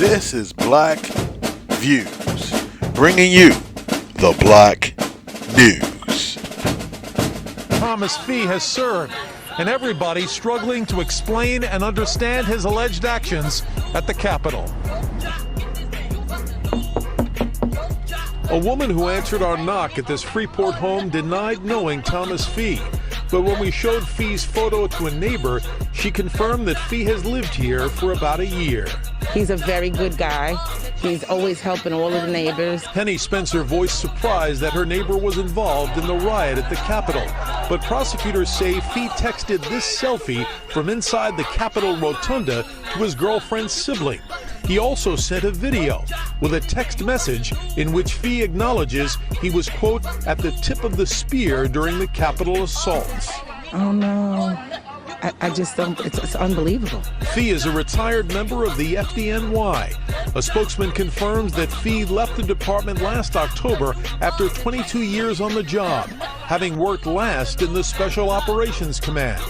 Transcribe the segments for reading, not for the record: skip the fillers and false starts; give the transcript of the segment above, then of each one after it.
This is Black Views, bringing you the Black News. Thomas Fee has served, and everybody's struggling to explain and understand his alleged actions at the Capitol. A woman who answered our knock at this Freeport home denied knowing Thomas Fee. But when we showed Fee's photo to a neighbor, she confirmed that Fee has lived here for about a year. He's a very good guy. He's always helping all of the neighbors. Penny Spencer voiced surprise that her neighbor was involved in the riot at the Capitol. But prosecutors say Fee texted this selfie from inside the Capitol Rotunda to his girlfriend's sibling. He also sent a video with a text message in which Fee acknowledges he was, quote, at the tip of the spear during the Capitol assaults. Oh, no. I just don't, it's unbelievable. Fee is a retired member of the FDNY. A spokesman confirms that Fee left the department last October after 22 years on the job, having worked last in the Special Operations Command.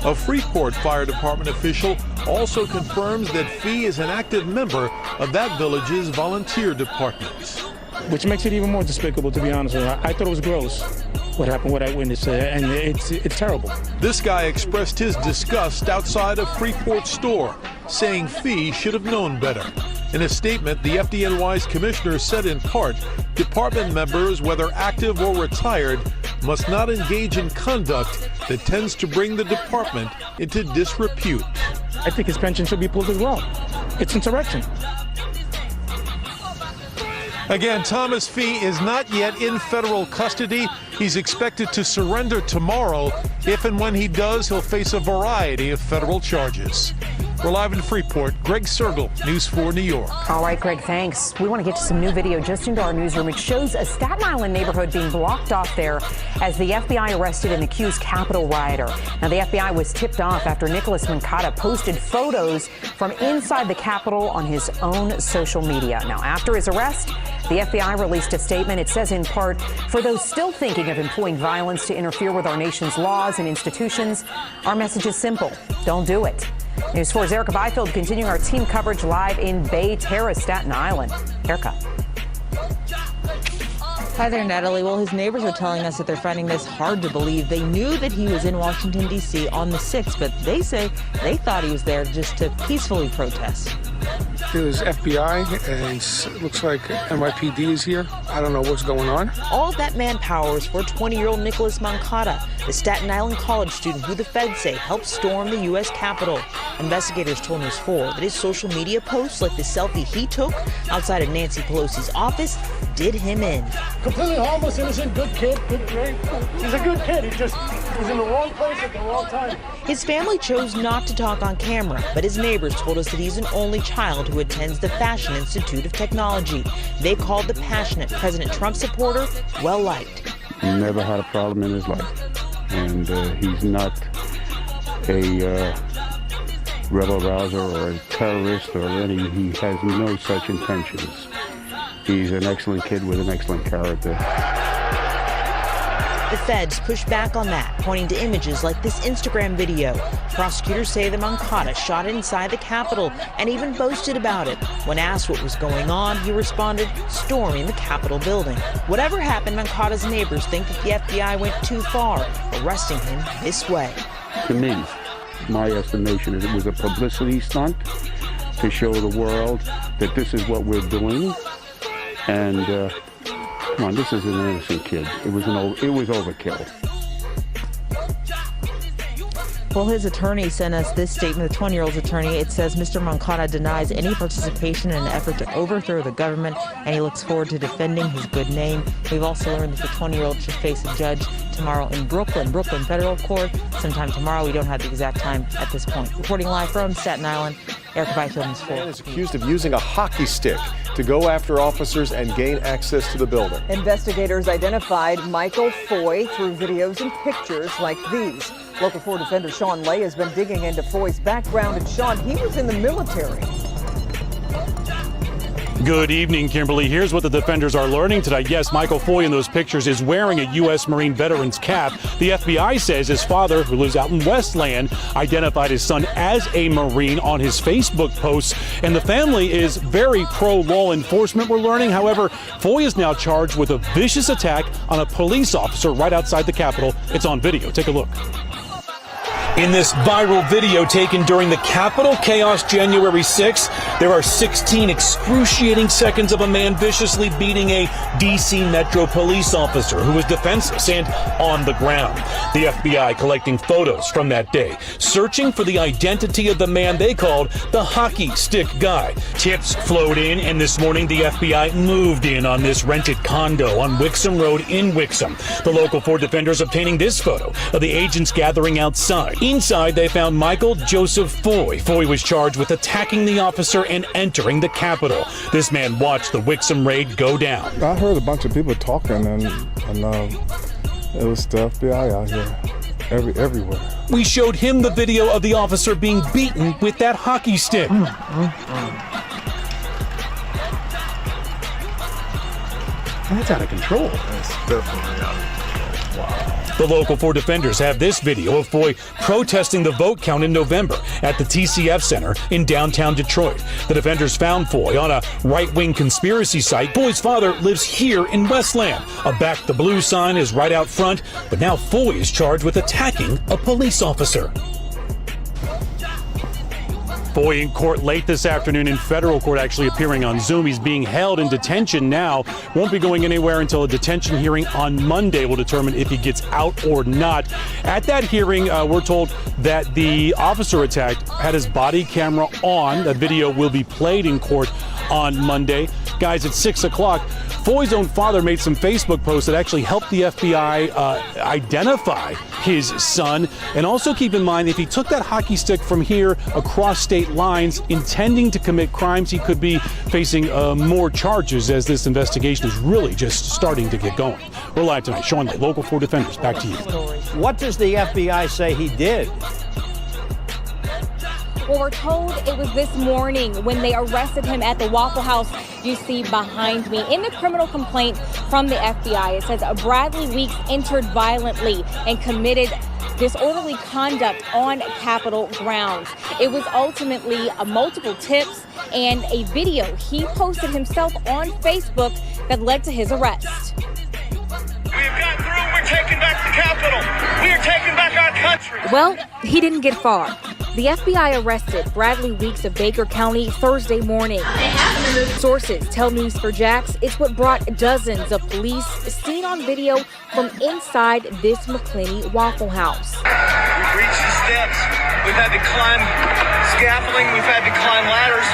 A Freeport Fire Department official also confirms that Fee is an active member of that village's volunteer department. Which makes it even more despicable, to be honest with you. I thought it was gross what happened, what I witnessed, and it's terrible. This guy expressed his disgust outside a Freeport store, saying Fee should have known better. In a statement, the FDNY's commissioner said in part, department members, whether active or retired, must not engage in conduct that tends to bring the department into disrepute. I think his pension should be pulled as well. It's insurrection. Again, Thomas Fee is not yet in federal custody. He's expected to surrender tomorrow. If and when he does, he'll face a variety of federal charges. We're live in Freeport. Greg Sergel, News 4 New York. All right, Greg, thanks. We want to get to some new video just into our newsroom. It shows a Staten Island neighborhood being blocked off there as the FBI arrested an accused Capitol rioter. Now, the FBI was tipped off after Nicholas Moncada posted photos from inside the Capitol on his own social media. Now, after his arrest, the FBI released a statement. It says in part, for those still thinking of employing violence to interfere with our nation's laws and institutions, our message is simple. Don't do it. News 4's Erica Byfield continuing our team coverage live in Bay Terrace, Staten Island. Erica. Hi there, Natalie. Well, his neighbors are telling us that they're finding this hard to believe. They knew that he was in Washington, D.C. on the 6th, but they say they thought he was there just to peacefully protest. It was FBI, and it looks like NYPD is here. I don't know what's going on. All of that manpower is for 20-year-old Nicholas Moncada, the Staten Island college student who the feds say helped storm the U.S. Capitol. Investigators told News 4 that his social media posts, like the selfie he took outside of Nancy Pelosi's office, did him in. Completely harmless, innocent, good kid. He's a good kid. He just was in the wrong place at the wrong time. His family chose not to talk on camera, but his neighbors told us that he's an only child who attends the Fashion Institute of Technology. They called the passionate President Trump supporter well-liked. He never had a problem in his life, and he's not a rebel rouser or a terrorist or any. He has no such intentions. He's an excellent kid with an excellent character. The feds pushed back on that, pointing to images like this Instagram video. Prosecutors say that Moncada shot inside the Capitol and even boasted about it. When asked what was going on, he responded, storming the Capitol building. Whatever happened, Moncada's neighbors think that the FBI went too far, arresting him this way. To me, my estimation is it was a publicity stunt to show the world that this is what we're doing. And come on, this is an innocent kid. It was overkill. Well, his attorney sent us this statement, the 20-year-old's attorney. It says Mr. Moncada denies any participation in an effort to overthrow the government, and he looks forward to defending his good name. We've also learned that the 20-year-old should face a judge tomorrow in Brooklyn Federal Court. Sometime tomorrow. We don't have the exact time at this point. Reporting live from Staten Island, Erica Byfield, News 4. Man is accused of using a hockey stick to go after officers and gain access to the building. Investigators identified Michael Foy through videos and pictures like these. Local 4 defender Sean Lay has been digging into Foy's background, and Sean, he was in the military. Good evening, Kimberly. Here's what the defenders are learning tonight. Yes, Michael Foy in those pictures is wearing a U.S. Marine veteran's cap. The FBI says his father, who lives out in Westland, identified his son as a Marine on his Facebook posts. And the family is very pro-law enforcement, we're learning. However, Foy is now charged with a vicious attack on a police officer right outside the Capitol. It's on video. Take a look. In this viral video taken during the Capitol chaos January 6th, there are 16 excruciating seconds of a man viciously beating a D.C. Metro police officer who was defenseless and on the ground. The FBI collecting photos from that day, searching for the identity of the man they called the hockey stick guy. Tips flowed in, and this morning the FBI moved in on this rented condo on Wixom Road in Wixom. The local 4 defenders obtaining this photo of the agents gathering outside. Inside, they found Michael Joseph Foy. Foy was charged with attacking the officer and entering the Capitol. This man watched the Wixom raid go down. I heard a bunch of people talking, and it was the FBI out here, everywhere. We showed him the video of the officer being beaten with that hockey stick. That's out of control. That's definitely out of control. Wow. The local 4 defenders have this video of Foy protesting the vote count in November at the TCF Center in downtown Detroit. The defenders found Foy on a right-wing conspiracy site. Foy's father lives here in Westland. A Back the Blue sign is right out front, but now Foy is charged with attacking a police officer. Foy in court late this afternoon in federal court, actually appearing on Zoom. He's being held in detention now. Won't be going anywhere until a detention hearing on Monday will determine if he gets out or not. At that hearing, we're told that the officer attacked had his body camera on. The video will be played in court on Monday. Guys, at 6 o'clock, Foy's own father made some Facebook posts that actually helped the FBI identify his son. And also keep in mind, if he took that hockey stick from here across state lines intending to commit crimes, he could be facing more charges as this investigation is really just starting to get going. We're live tonight. Sean Lay, Local 4 Defenders, back to you. What does the FBI say he did? Well, we're told it was this morning when they arrested him at the Waffle House you see behind me. In the criminal complaint from the FBI, it says Bradley Weeks entered violently and committed disorderly conduct on Capitol grounds. It was ultimately multiple tips and a video he posted himself on Facebook that led to his arrest. We have got through. We're taking back the Capitol. We are taking back our country. Well, he didn't get far. The FBI arrested Bradley Weeks of Baker County Thursday morning. Sources tell News4Jax it's what brought dozens of police seen on video from inside this McClinney Waffle House. We've reached the steps. We've had to climb scaffolding. We've had to climb ladders.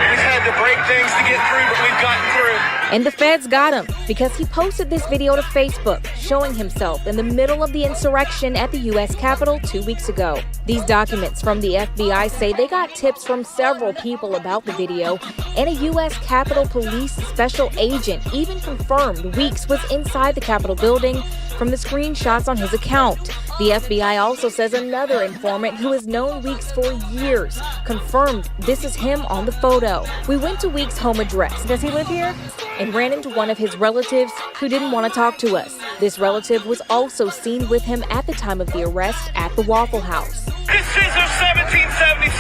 We've had to break things to get through, but we've gotten through. And the feds got him because he posted this video to Facebook showing himself in the middle of the insurrection at the U.S. Capitol 2 weeks ago. These documents from the FBI say they got tips from several people about the video, and a U.S. Capitol Police special agent even confirmed Weeks was inside the Capitol building from the screenshots on his account. The FBI also says another informant who has known Weeks for years confirmed this is him on the photo. We went to Weeks' home address. Does he live here? And ran into one of his relatives who didn't want to talk to us. This relative was also seen with him at the time of the arrest at the Waffle House. This is our 1776.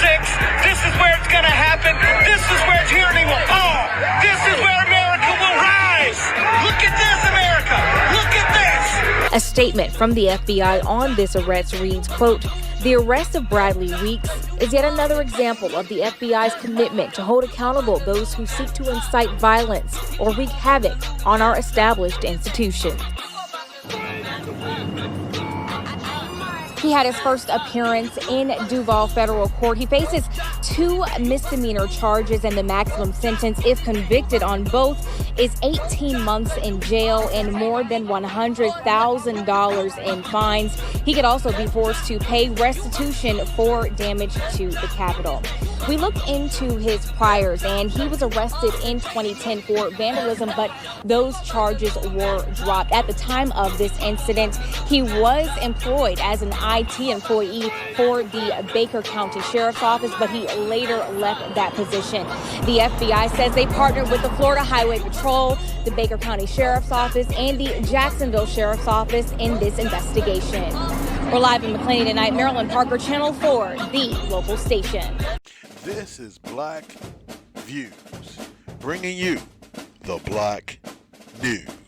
This is where it's going to happen. This is where tyranny will fall. This is where America will rise. Look at this, America. Look at this. A statement from the FBI on this arrest reads, quote, "The arrest of Bradley Weeks is yet another example of the FBI's commitment to hold accountable those who seek to incite violence or wreak havoc on our established institutions." He had his first appearance in Duval federal court. He faces 2 misdemeanor charges, and the maximum sentence, if convicted on both, is 18 months in jail and more than $100,000 in fines. He could also be forced to pay restitution for damage to the Capitol. We looked into his priors, and he was arrested in 2010 for vandalism, but those charges were dropped. At the time of this incident, he was employed as an IT employee for the Baker County Sheriff's Office, but he later left that position. The FBI says they partnered with the Florida Highway Patrol, the Baker County Sheriff's Office, and the Jacksonville Sheriff's Office in this investigation. We're live in McLean tonight. Marilyn Parker, Channel 4, the local station. This is Black Views, bringing you the Black News.